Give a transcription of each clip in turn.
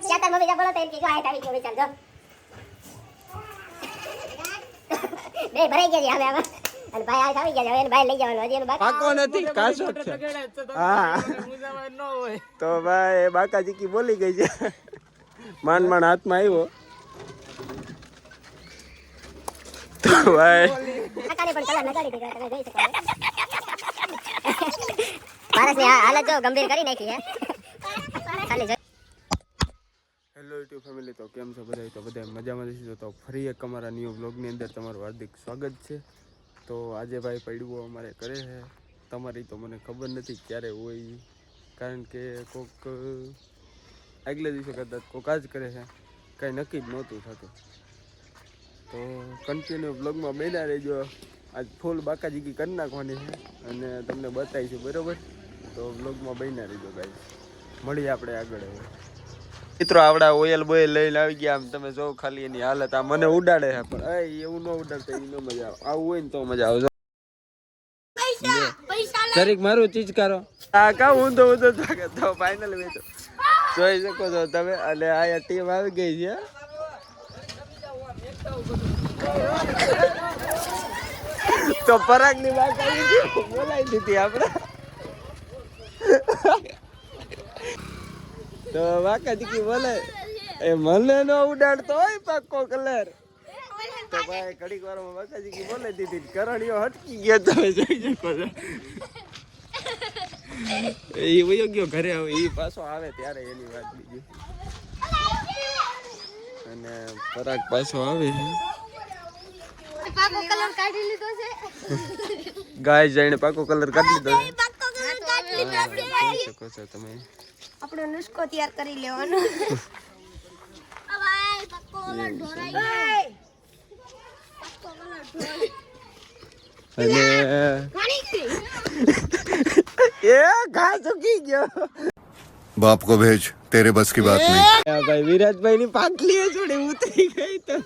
क्या तार मम्मी जा बोलो तो इनकी जो आयत આવી ગયો વિચાર જો બે ભરાઈ ગયા છે હવે અને ભાઈ આયત આવી ગયા છે એને ભાઈ લઈ જવાનો હજી એનો પાકો નથી કાસો છે હા તો ભાઈ બાકાજી કી બોલી ગઈ છે માંડ માંડ હાથમાં આવ્યો તો ભાઈ આકાને પણ કલર નગાડી દીધા તમે જોઈ શકો પારસની હાલત જો ગંભીર કરી નાખી હે ખાલી હેલો યુટ્યુબ ફેમિલી તો કેમ છો બધા તો બધા મજામાં જશો તો ફરી એક અમારા ન્યૂ બ્લોગની અંદર તમારું હાર્દિક સ્વાગત છે તો આજે ભાઈ પડવું અમારે કરે છે તમારી તો મને ખબર નથી ક્યારે હોય કારણ કે કોક આગલે દિવસે કદાચ કોક જ કરે છે કાંઈ નક્કી જ નહોતું થતું તો કન્ટિન્યુ બ્લોગમાં બેના રહેજો આજ ફૂલ બાકાજીકી કરી નાખવાની છે અને તમને બતાવીશું બરાબર તો બ્લોગમાં બેના રહેજો ગાઈસ મળીએ આપણે આગળ હવે મિત્રો આવડા ઓઇલ બોઇલ લઈને આવી ગયા આમ તમે જો ખાલી એની હાલત આ મને ઉડાડે છે પણ એવું ન ઉડાડતા એ ન મજા આવે આવું હોય ને તો મજા આવે જરીક મારું ચીજ કરો આ કા ઊંધો ઊંધો તો ફાઇનલ વેચો જોઈ શકો છો તમે અને આ ટીમ આવી ગઈ છે તો પરાગની વાત આવી બોલાવી દીધી આપણે તો વાકાજી બોલે એ મને નો ઉડાડતો હોય પાકો કલર તો ભાઈ ઘડીક વારમાં વાકાજી બોલે દીધી કરણીઓ હટકી ગયો તમે જોઈ શકો છો એ વયો ગયો ઘરે આવે એ પાછો આવે ત્યારે એની વાત બીજી અને પરાગ પાછો આવે પાકો કલર કાઢી લીધો છે ગાય જઈને પાકો કલર કાઢી લીધો છે પાકો કલર કાઢી લીધો છે જોઈ શકો છો તમે આપણો નુસ્ખો તૈયાર કરી લેવાનો ભાઈ પાકો કલર ઢોરાઈ ગયો પાકો કલર ઢોરાઈ અને એ ઘા ચૂકી ગયો बाप को भेज तेरे बस की बात नहीं ભાઈ વિરાજભાઈ ની પાટલી જોડે ઉતરી ગઈ તો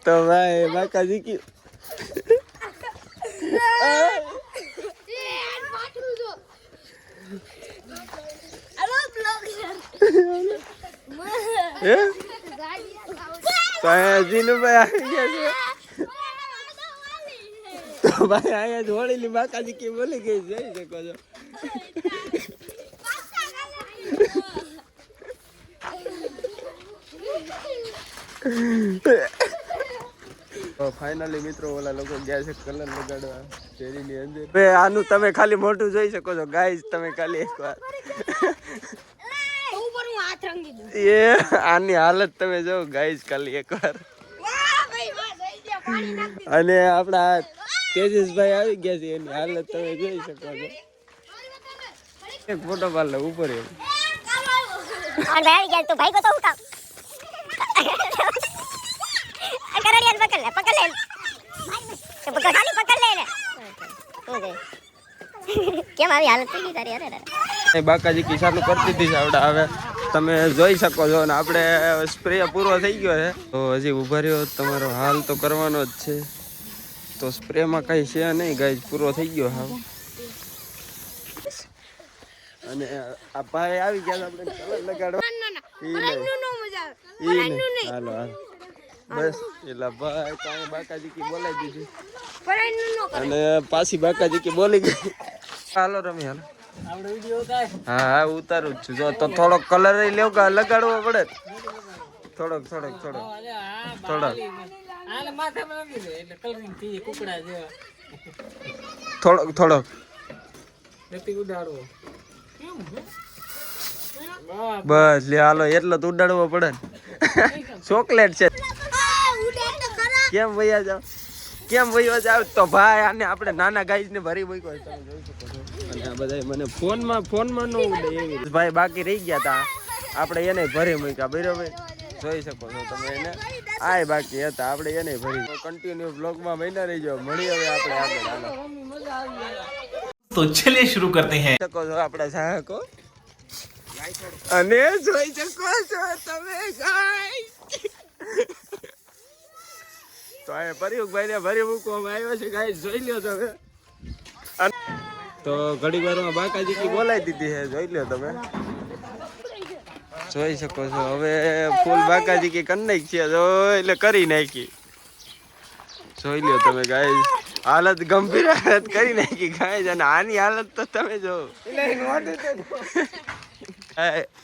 તો ભાઈ બાકાજી કી તો ભાઈ અહીંયા જોડેલી બાકાજી કી બોલી ગઈ જઈ શકો છો તો ફાઇનલી મિત્રો ઓલા લોકો ગયા છે કલર લગાડવા શેરીની અંદર આનું તમે ખાલી મોટું જોઈ શકો છો ગાઈસ તમે ખાલી એકવાર એ આની હાલત તમે જો ગાઈસ ખાલી એકવાર અને આપણા તેજસભાઈ આવી ગયા છે એની હાલત તમે જોઈ શકો છો એક ફોટો પાડ લે ઉપર એમ और भाई गया तो भाई को तो उठा करड़िया पकड़ ले तो पकड़ खाली पकड़ ले हो गए કેમ આવી હાલત થઈ ગઈ તારી અરે બાકાજી કિસાનું કરતી હતી આવડા હવે તમે જોઈ શકો છો ને આપણે સ્પ્રે પૂરો થઈ ગયો છે તો હજી ઉભા રહ્યો તમારો હાલ તો કરવાનો જ છે તો સ્પ્રેમાં કઈ છે નહીં ગાઈસ પૂરો થઈ ગયો હાવ અને આ ભાઈ આવી ગયા આપણે કલર લગાડવા હાલો હાલો બસ એટલે ભાઈ કાંઈ બાકાજી કી બોલાવી દીધી અને પાછી બાકાજી કી બોલી ગઈ હાલો રમી હાલો હા હા ઉતારું જ છું જો તો થોડોક કલર લેવ કે લગાડવો પડે થોડોક બસ લે હાલો એટલો તો ઉડાડવો પડે ને ચોકલેટ છે કેમ વૈયા જાવ તો ભાઈ આને આપણે નાના ગાઈસ ને ભરી મૂક્યો તમે જોઈ શકો છો અને આ બધા મને ફોનમાં ન ઉડે એવી ભાઈ બાકી રહી ગયા તા આપણે એને ભરી મૂક્યા બરાબર જોઈ શકો છો તમે એને આય બાકી હતા આપણે એને ભરી કન્ટિન્યુ બ્લોગમાં બન્યા રહીજો મળી હવે આપણે આગળ હાલો તો ચલિए शुरू करते हैं શકો છો આપણા ચાહકો અને જોઈ શકો છો તમે ગાઈસ તો આ પરિયુગભાઈ ને ભરી મૂકવામાં આવ્યો છે ગાઈસ જોઈ લ્યો તમે તો ઘડી વારમાં બાકાજી કી બોલાવી દીધી છે, જોઈ લો તમે, જોઈ શકો છો. હવે ફૂલ બાકાજી કી કરી નાખી છે, જો એટલે કરી નાખી, જોઈ લો તમે ગાઈસ. હાલત ગંભીર હાલત કરી નાખી ગાઈસ, અને આની હાલત તો તમે જો.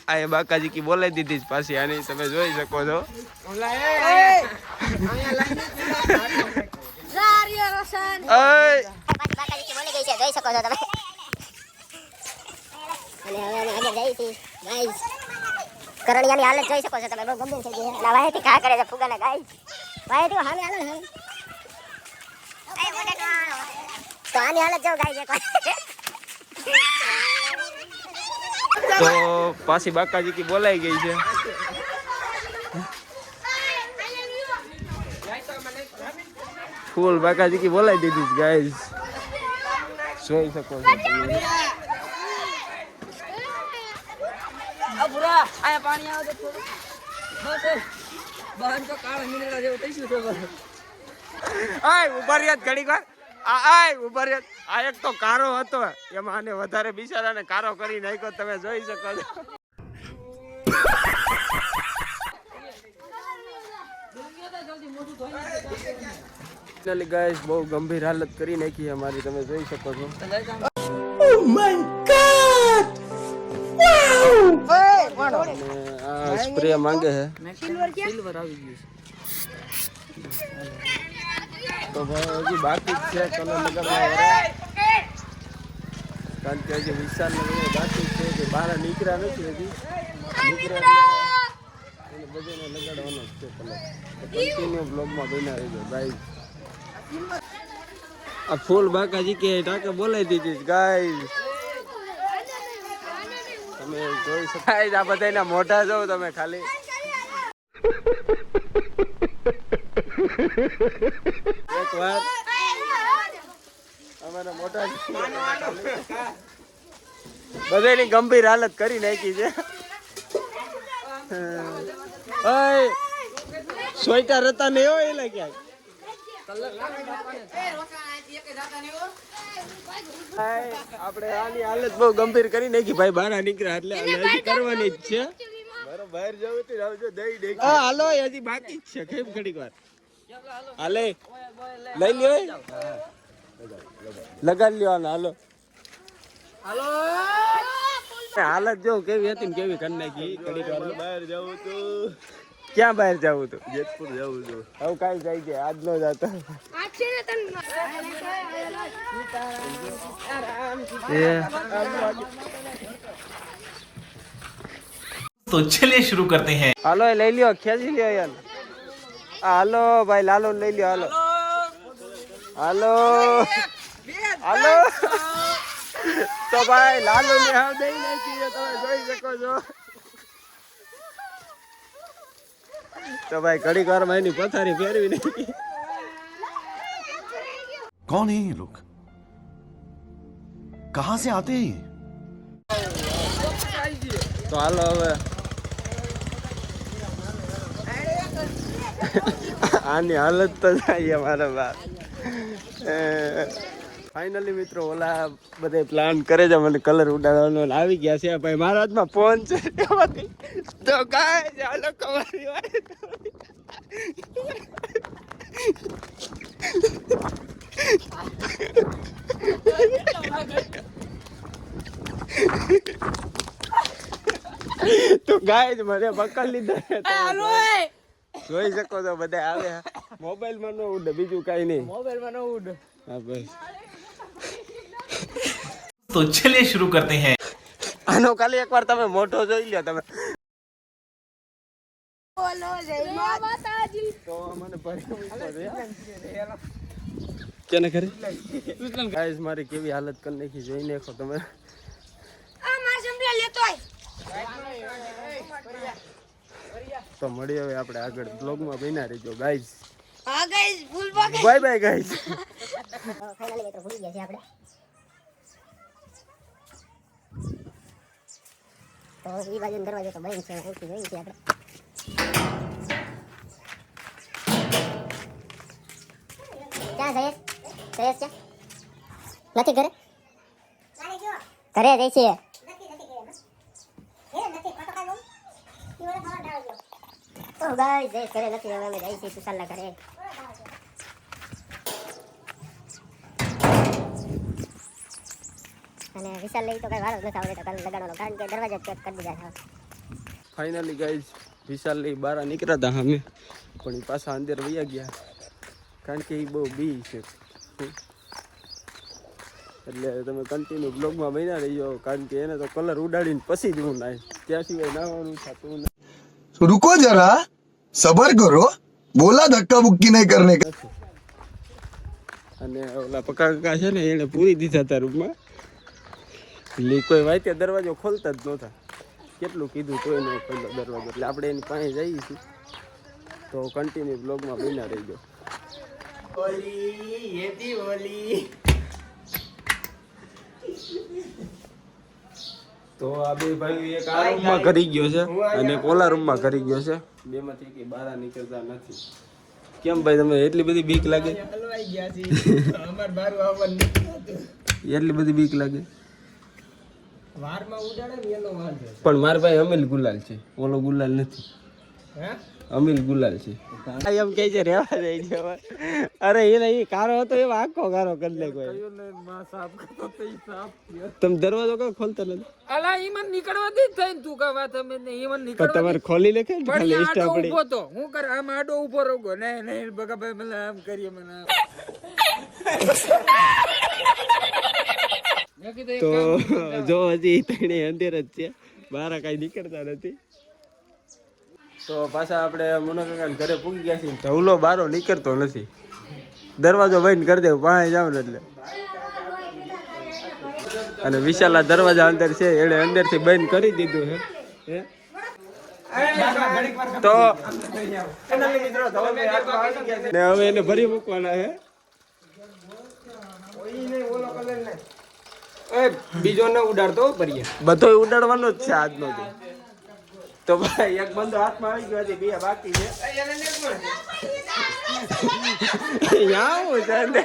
આ બાકાજી કી બોલાવી દીધી પાછી આની, તમે જોઈ શકો છો. જોઈ શકો છો તમે. અને હવે અમે આગળ જઈ છીએ ગાઈસ. કરણિયાની હાલત જોઈ શકો છો તમે, બહુ ગંભીર થઈ ગઈ છે. ના વાહેથી કા કરે છે ફુગાના ગાઈસ, વાહેથી હામે હાલો ને. તો આની હાલત જો ગાઈસ એકવાર. તો પાછી બાકાજી કી બોલાઈ ગઈ છે. ફૂલ બાકાજી કી બોલાઈ દીધી ગાઈસ, જોઈ શકો છો તમે. ઉભા રહ્યા ઘડીક વાર. ઉભા રહ્યા. આ એક તો કારો હતો, એમાં આને વધારે બિચારાને કારો કરી નાખ્યો, તમે જોઈ શકો છો. ગાઈસ બહુ ગંભીર હાલત કરી નાખી અમારી, તમે જોઈ શકો છો. સ્પ્રે માંગે છે તો ભાઈ હજી બાકી જ છે કલર લગાવવા, કારણ કે હજી વિશાલ બાકી છે કે બહાર નીકળ્યા નથી, હજી નીકળ્યા એટલે બધાને લગાડવાનો જ છે કલર. કન્ટિન્યુ બ્લોગમાં બન્યા રહીજો ગાઈસ. આ ફૂલ બાકાજી કે ટાકે બોલાવી દીધી ગાઈસ, તમે જોઈ શકો. આ બધાના મોઢા જોવ તમે ખાલી. એક વાર અમારા મોટા બધાની ગંભીર હાલત કરી નાખી છે. સ્વેટર હતા નહીં હોય એટલે ક્યાંક આપણે આની હાલત બહુ ગંભીર કરી નાખી ભાઈ. બહાર નીકળ્યા એટલે હજી કરવાની જ છે. બહાર જવું તો દઈ હાલો, હજી બાકી જ છે. કેમ ઘડીક વાર હાલે લઈ લ્યો, લગાડી લ્યો આને. હાલો હાલત જો કેવી હતી ને કેવી કરી નાખી. ઘડીક વાર બહાર જવું તું. ક્યાં બહાર જવું તું? જેતપુર જવું છું. હવે કાંઈ જાય છે આજ નો જતો. तो चलिए शुरू करते हैं. હાલો લઈ લ્યો, ખેંચી લ્યો યાર. હાલો ભાઈ લાલો લઈ લ્યો. હાલો હાલો હાલો. તો ભાઈ લાલો ને હાવ દઈ નાખી છે, તમે જોઈ શકો છો. તો ભાઈ ઘડીક વાર માં એની પથારી ફેરવી નાખી. कौन है ये लोग, कहां से आते हैं? તો હાલો હવે આની હાલત તો થાય મારા બાપ. ફાઇનલી મિત્રો ઓલા બધા પ્લાન કરે છે મને કલર ઉડાડવાનો, આવી ગયા છે ભાઈ. મારા હાથમાં ફોન છે એમાંથી તો કાંઈ ચાલો કમારી વાળી. તો ગાય મને પકડ લીધા. જોઈ શકો છો બધા આવે. મોબાઈલ માં ન ઉડે, બીજું કઈ નહીં. મોબાઈલ માં ન ઉડે. હા બસ. तो चलिए शुरू करते हैं. આનો ખાલી એકવાર તમે મોટો જોઈ લ્યો તમે. તો મને કેને કરે ગાઈસ મારી કેવી હાલત કરી નાખી, જોઈ નાખો તમે. તો મળી હવે આપણે આગળ બ્લોગમાં બન્યા રહીજો ગાઈસ. હા ગાઈસ, ફૂલ બાય બાય ગાઈસ. ફાઇનલી મિત્રો ભૂલી ગયા છે આપણે. તો એ બાજુ દરવાજો તો બંધ છે, ઓળખી જોઈ છે આપણે. ક્યાં જયેશ? જયેશ છે નથી ઘરે? ઘરે જઈ છીએ તો ગાઈસ જે ઘરે નથી હવે અમે જઈ છીએ સુશાલના ઘરે. અને વિશાલ લઈ તો કઈ વાળો જ નથી આવડે તો કાલ લગાડવાનો કારણ કે દરવાજા ચેક કરી દીધા છે. ફાઇનલી ગાઈઝ વિશાલ લઈ બહાર નીકળ્યા હતા અમે, પણ એ પાછા અંદર વયા ગયા કારણ કે એ બહુ બી છે. એટલે તમે કન્ટિન્યુ બ્લોગમાં બન્યા રહીજો કારણ કે એને તો કલર ઉડાડીને પછી જ હું નાય, ત્યાં સિવાય નાવાનું થતું નથી. रुको जरा सबर करो, बोला धक्का बुक्की नहीं करने का. અને ઓલા પકા કાકા છે ને એને પૂરી દીધા હતા રૂમમાં, એટલે કોઈ વાતે દરવાજો ખોલતા જ નહોતા. કેટલું કીધું તોય ન ખોલ્યો દરવાજો, એટલે આપણે એની પાસે જઈએ છીએ. તો કન્ટિન્યુ બ્લોગમાં બન્યા રહીજો. તો આ બે ભાઈ એક આ રૂમમાં કરી ગયો છે અને એક ઓલા રૂમમાં કરી ગયો છે. બેમાંથી કે બહાર નીકળતા નથી. કેમ ભાઈ તમે એટલી બધી બીક લાગે? એટલી બધી બીક લાગે? પણ મારા ભાઈ અમીલ ગુલાલ છે, ઓલો ગુલાલ નથી. અમીલ ગુલાલ છે. એમ કે છે રેવા દે. અરે એને એ કારો હતો એ આખો કારો કરી લે કોઈ. તમે દરવાજો કઈ ખોલતા નથી? અલા ઈમન નીકળવા દે થઈને તું કા વાત અમે ને ઈમન પણ નીકળવા તમારે ખોલી લે કે ખાલી આડો ઇન્સ્ટા પડી. ઊભો તો હું કર આમ આડો ઊભો રહો ને નહીં બગા ભાઈ મને આમ કરીએ મને તો જો હજી તણે અંદર જ છે, બહાર કઈ નીકળતા નથી. તો પાછા આપણે મુનાકાકા ઘરે પૂગી ગયા છીએ. ઢવલો બારો નીકળતો નથી, દરવાજો બંધ કરી દે પાસે જાવ ને એટલે. અને વિશાલા દરવાજા અંદર છે એને અંદરથી બંધ કરી દીધું છે. તો ને હવે એને ભરી મૂકવાના છે. બીજો ને ઉડાડતો ભરીએ બધો ઉડાડવાનો જ છે આજનો દી. તો ભાઈ એક બંદો હાથમાં આવી ગયો છે, બે બાકી છે. યાવું છે ને.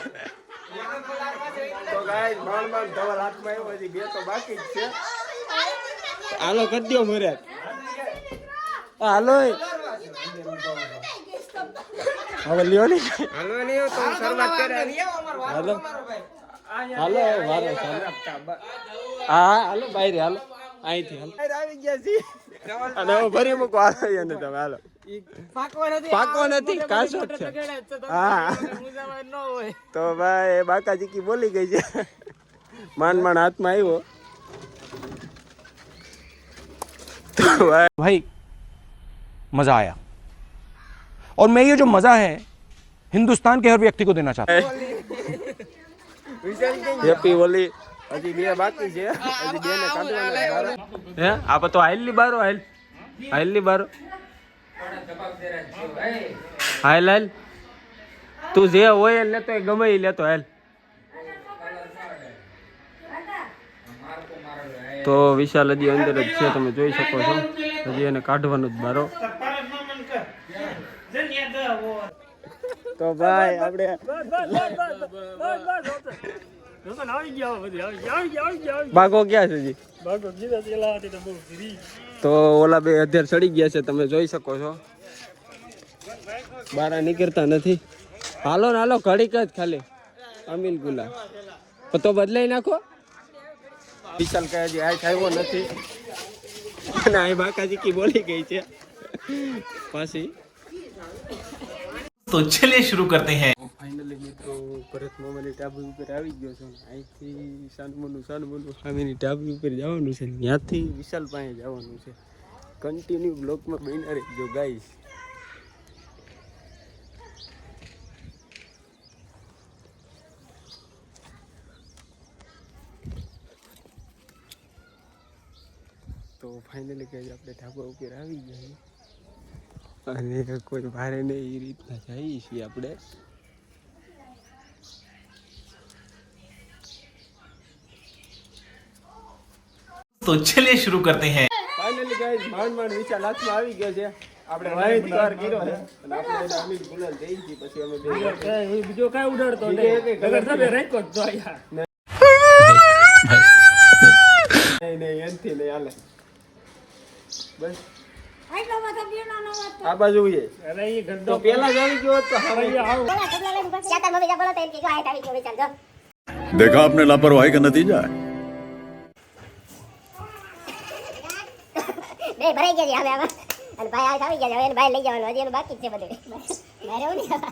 તો ગાઈસ માંડ ધવલ હાથમાં આવ્યો છે, બે તો બાકી જ છે. હાલો કરી દો મરે. હાલો હવે લ્યો ને. હાલો નહીં તો શરૂઆત કરે હાલો હાલો વારો હા હાલો બહાર હાલો અહીંથી હાલો આવી ગયા છીએ. અને હવે ભરી મૂકો હાલો એને તમે હાલો. પાકો નથી કાચો જ છે. હા તો ભાઈ બાકાજી કી બોલી ગઈ છે. માંડ હાથમાં આવ્યો. તો भाई मजा आया और मैं ये जो मजा है हिंदुस्तान के हर व्यक्ति को देना चाहता हूँ. હેપી હોલી. હજી બે બાકી છે, હજી બે ને કાઢવાના. હે આ તો હાઈલી બારો હાઈલી બારો હાઈલ હાઈલ તું જે હોય લેતો ગમે એ લેતો હાલ. તો વિશાલ હજી અંદર જ છે, તમે જોઈ શકો છો. હજી એને કાઢવાનો જ બારો. તો ભાઈ આપણે ભાગો ક્યાં સુધી તો ઓલા બે અત્યારે ચડી ગયા છે, તમે જોઈ શકો છો. બહાર નીકળતા નથી. હાલો ને હાલો ઘડીક જ ખાલી. અમીલ ગુલા તો બદલાઈ નાખો. વિશાલ કહે હજી હાથ આવ્યો નથી અને આ બાકાજી કી બોલી ગઈ છે પાછી. तो चलिए शुरू करते हैं. ફાઇનલી મિત્રો ભરત મામાની ટાબુ ઉપર આવી ગયો છું. અહીંથી સાનમોનું સામેની ટાબુ ઉપર જવાનું છે, ત્યાંથી વિશાલ પાસે જવાનું છે. કન્ટિન્યુ બ્લોકમાં બન્યા રહેજો ગાઈસ. તો ફાઇનલી કહે આપણે ઢાબા ઉપર આવી ગયા અને કોઈ ભારે નહીં એ રીતના જઈએ છીએ આપણે. तो चलिए शुरू करते हैं. ફાઇનલી ગાઈસ માંડ વિચાર હાથમાં આવી ગયો છે. આપણે વાહિદકાર કર્યો છે અને આપણે એને અમીર ગુલાલ દઈ દી. પછી અમે બીજો કઈ ઉડાડતો નહીં. ને એનથી લઈ હાલે બસ આ બાજુ એ તો પેલા જ આવી ગયો હોત તો ક્યાં તાર મમ્મી જા બોલો તો એમ કે જો હાઈટ આવી ગયો વિચાર જો देखा आपने लापरवाही का नतीजा है બે ભરાઈ ગયા છે હવે આમાં અને ભાઈ આવી ગયા છે હવે એને ભાઈ લઈ જવાનું હજી એનું બાકી જ છે બધું મારે એવું નહીં સાત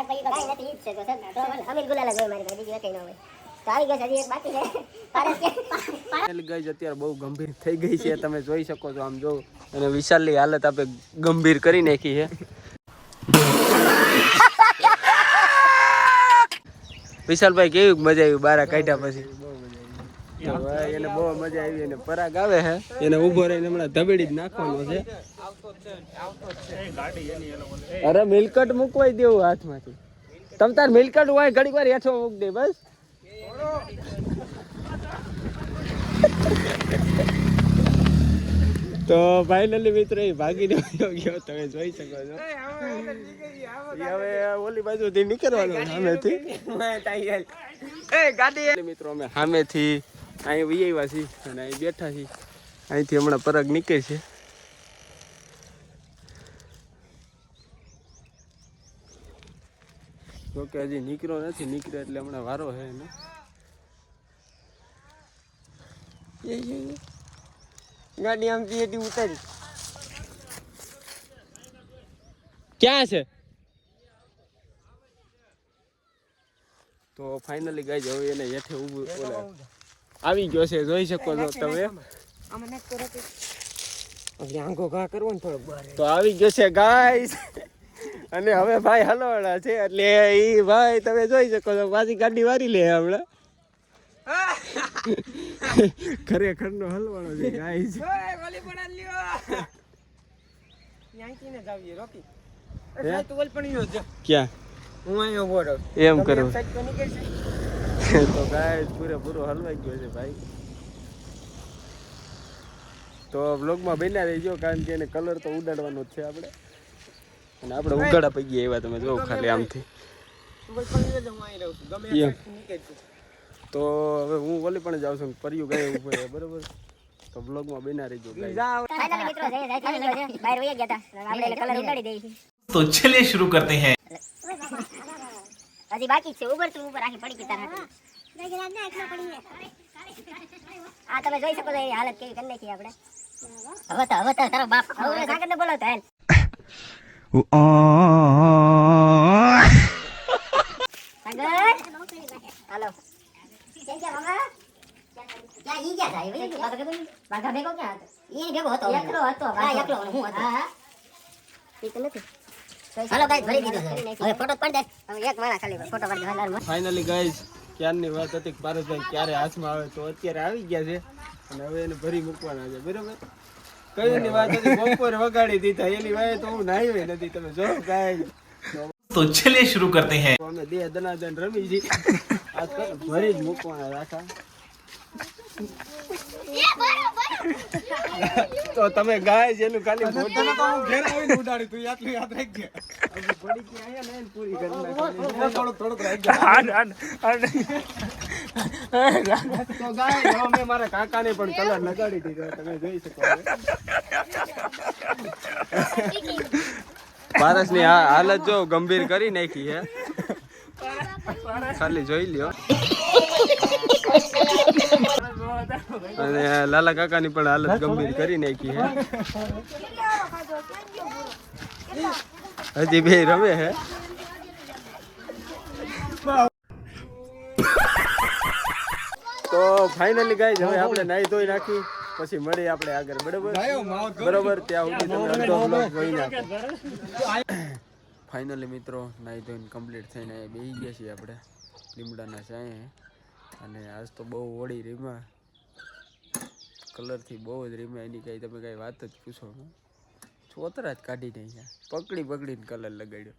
પૈકી તો કાંઈ નથી ઈ જ છે તો સર તો અમીર ગુલાલ જ હોય મારી ભાઈ બીજી કંઈ ન હોય તો આવી ગયો છે હજી એક બાકી છે પારસ કે ગાઈસ અત્યારે બહુ ગંભીર થઈ ગઈ છે તમે જોઈ શકો છો આમ જો અને વિશાલની હાલત આપણે ગંભીર કરી નાખી છે વિશાલભાઈ કેવી મજા આવી બારા કાઢ્યા પછી એને બહુ મજા આવી એને પરાગ આવે છે એને ઊભો રહીને હમણાં ધબેડી જ નાખવાનો છે અરે મિલકટ મૂકવાઈ દેવું હાથમાંથી તમ તાર મિલકટ હોય ઘડીક વાર હેઠો મૂક દે બસ તો ફાઇનલી મિત્રો એ ભાગીને ગયો તમે જોઈ શકો છો હવે ઓલી બાજુથી નીકળવાનું સામેથી ગાડી મિત્રો અમે સામેથી અહીં આવ્યા છીએ અને અહીં બેઠા છીએ અહીંથી હમણાં પરાગ નીકળે છે જોકે હજી નીકળ્યો નથી નીકળે એટલે હમણાં વારો છે એને ગાડી આમથી એથી ઉતારી ક્યાં છે તો ફાઇનલી ગાઈ હવે એને હેઠે ઊભું આવી ગયો છે જોઈ શકો છો તમે તો આવી ગયો છે ગાઈસ અને હવે ભાઈ હલવાડા છે એટલે ઈ ભાઈ તમે જોઈ શકો છો પાછી ગાડી વારી લે હમણાં ખરેખર નો હલવાડો છે ગાઈસ ક્યાં એમ કરું તો ગાઈસ પૂરેપૂરો હલવાઈ ગયો છે ભાઈ તો વ્લોગમાં બન્યા રહીજો કારણ કે એને કલર તો ઉડાડવાનો જ છે આપણે અને આપણે ઉગાડા પડી ગયા એવા તમે જો ખાલી આમથી તો હવે હું ઓલી પણ જાઉં છું પરિયું ગાય ઉપર બરોબર તો વ્લોગમાં બન્યા રહીજો ફાઇનલી મિત્રો જય જય થઈ ગયો છે બહાર વહી ગયા હતા આપણે એને કલર ઉડાડી દઈએ तो चलिए शुरू करते हैं હજી બાકી છે ઉપર તું ઉપર આખી પડી ગઈ તારા આ તમે જોઈ શકો છો એની હાલત કેવી કરી નાખી આપણે હવે તો તારો બાપ હવે સાગર ને બોલો તો હેલ સાગર હાલો કેમ કે મામા ક્યાં ઈ ગયા થાય બાગા ભેગો ક્યાં હતો ઈ ભેગો હતો એકલો હતો હા એકલો હું હતો હા ઠીક નથી હાલો ગાઈસ ભરી દીધો હવે ફોટો પડ દે હવે એક મારા ખાલી ફોટો પડ દે ફાઇનલી ગાઈસ ક્યારની વાત હતી પારસભાઈ ક્યારે હાથમાં આવે તો અત્યારે આવી ગયા છે અને હવે એને ભરી મૂકવાના છે બરોબર કઈની વાત હતી બપોરે વગાડી દીધા એની વાત તો હું નાહ્યો નથી તમે જો ગાઈસ तो चलिए शुरू करते हैं અમે દે દનાદન રમી જી આ ભરી જ મૂકવાના રાખા તો તમે ગાય જેનું ખાલી ફોટો તો હું ઘેર આવીને ઉડાડી તું આટલું યાદ રાખજે હવે પડી કે આયા ને પૂરી કરી નાખી થોડુંક રાખજે તો ગાય હવે મેં મારા કાકાને પણ કલર લગાડી દીધો તમે જોઈ શકો પારસની હાલત જો ગંભીર કરી નાખી હે ખાલી જોઈ લ્યો અને લાલા કાકાની પણ હાલત ગંભીર કરી નાખી હે હજી બે રમે હે તો ફાઇનલી ગાઈસ હવે આપણે નાઈ ધોઈ નાખી પછી મળી આપણે આગળ બરોબર ત્યાં સુધી તમે અડધો બ્લોગ જોઈ નાખો ફાઇનલી મિત્રો નાઈ ધોઈને કમ્પ્લીટ થઈને બેસી ગયા છીએ આપણે લીમડાના ચાએ અને આજ તો બહુ ઓળી રીમા કલરથી બહુ જ રીમા એની કાંઈ તમે કાંઈ વાત જ પૂછો ચોતરા જ કાઢી નહીં પકડીને કલર લગાડ્યો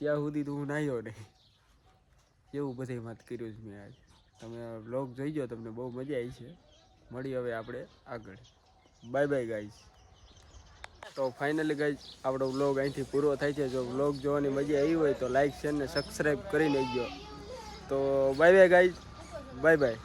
ત્યાં સુધી તો હું નાહ્યો નહીં એવું બધે વાત કર્યું જ મેં આજ તમે વ્લોગ જોઈ ગયો તમને બહુ મજા આવી છે મળી હવે આપણે આગળ બાય બાય ગાઈઝ તો ફાઇનલી ગાઈઝ આપણો વ્લોગ અહીંથી પૂરો થાય છે જો વ્લોગ જોવાની મજા આવી હોય તો લાઈક શેર ને સબસ્ક્રાઈબ કરી નાખજો તો bye bye guys bye bye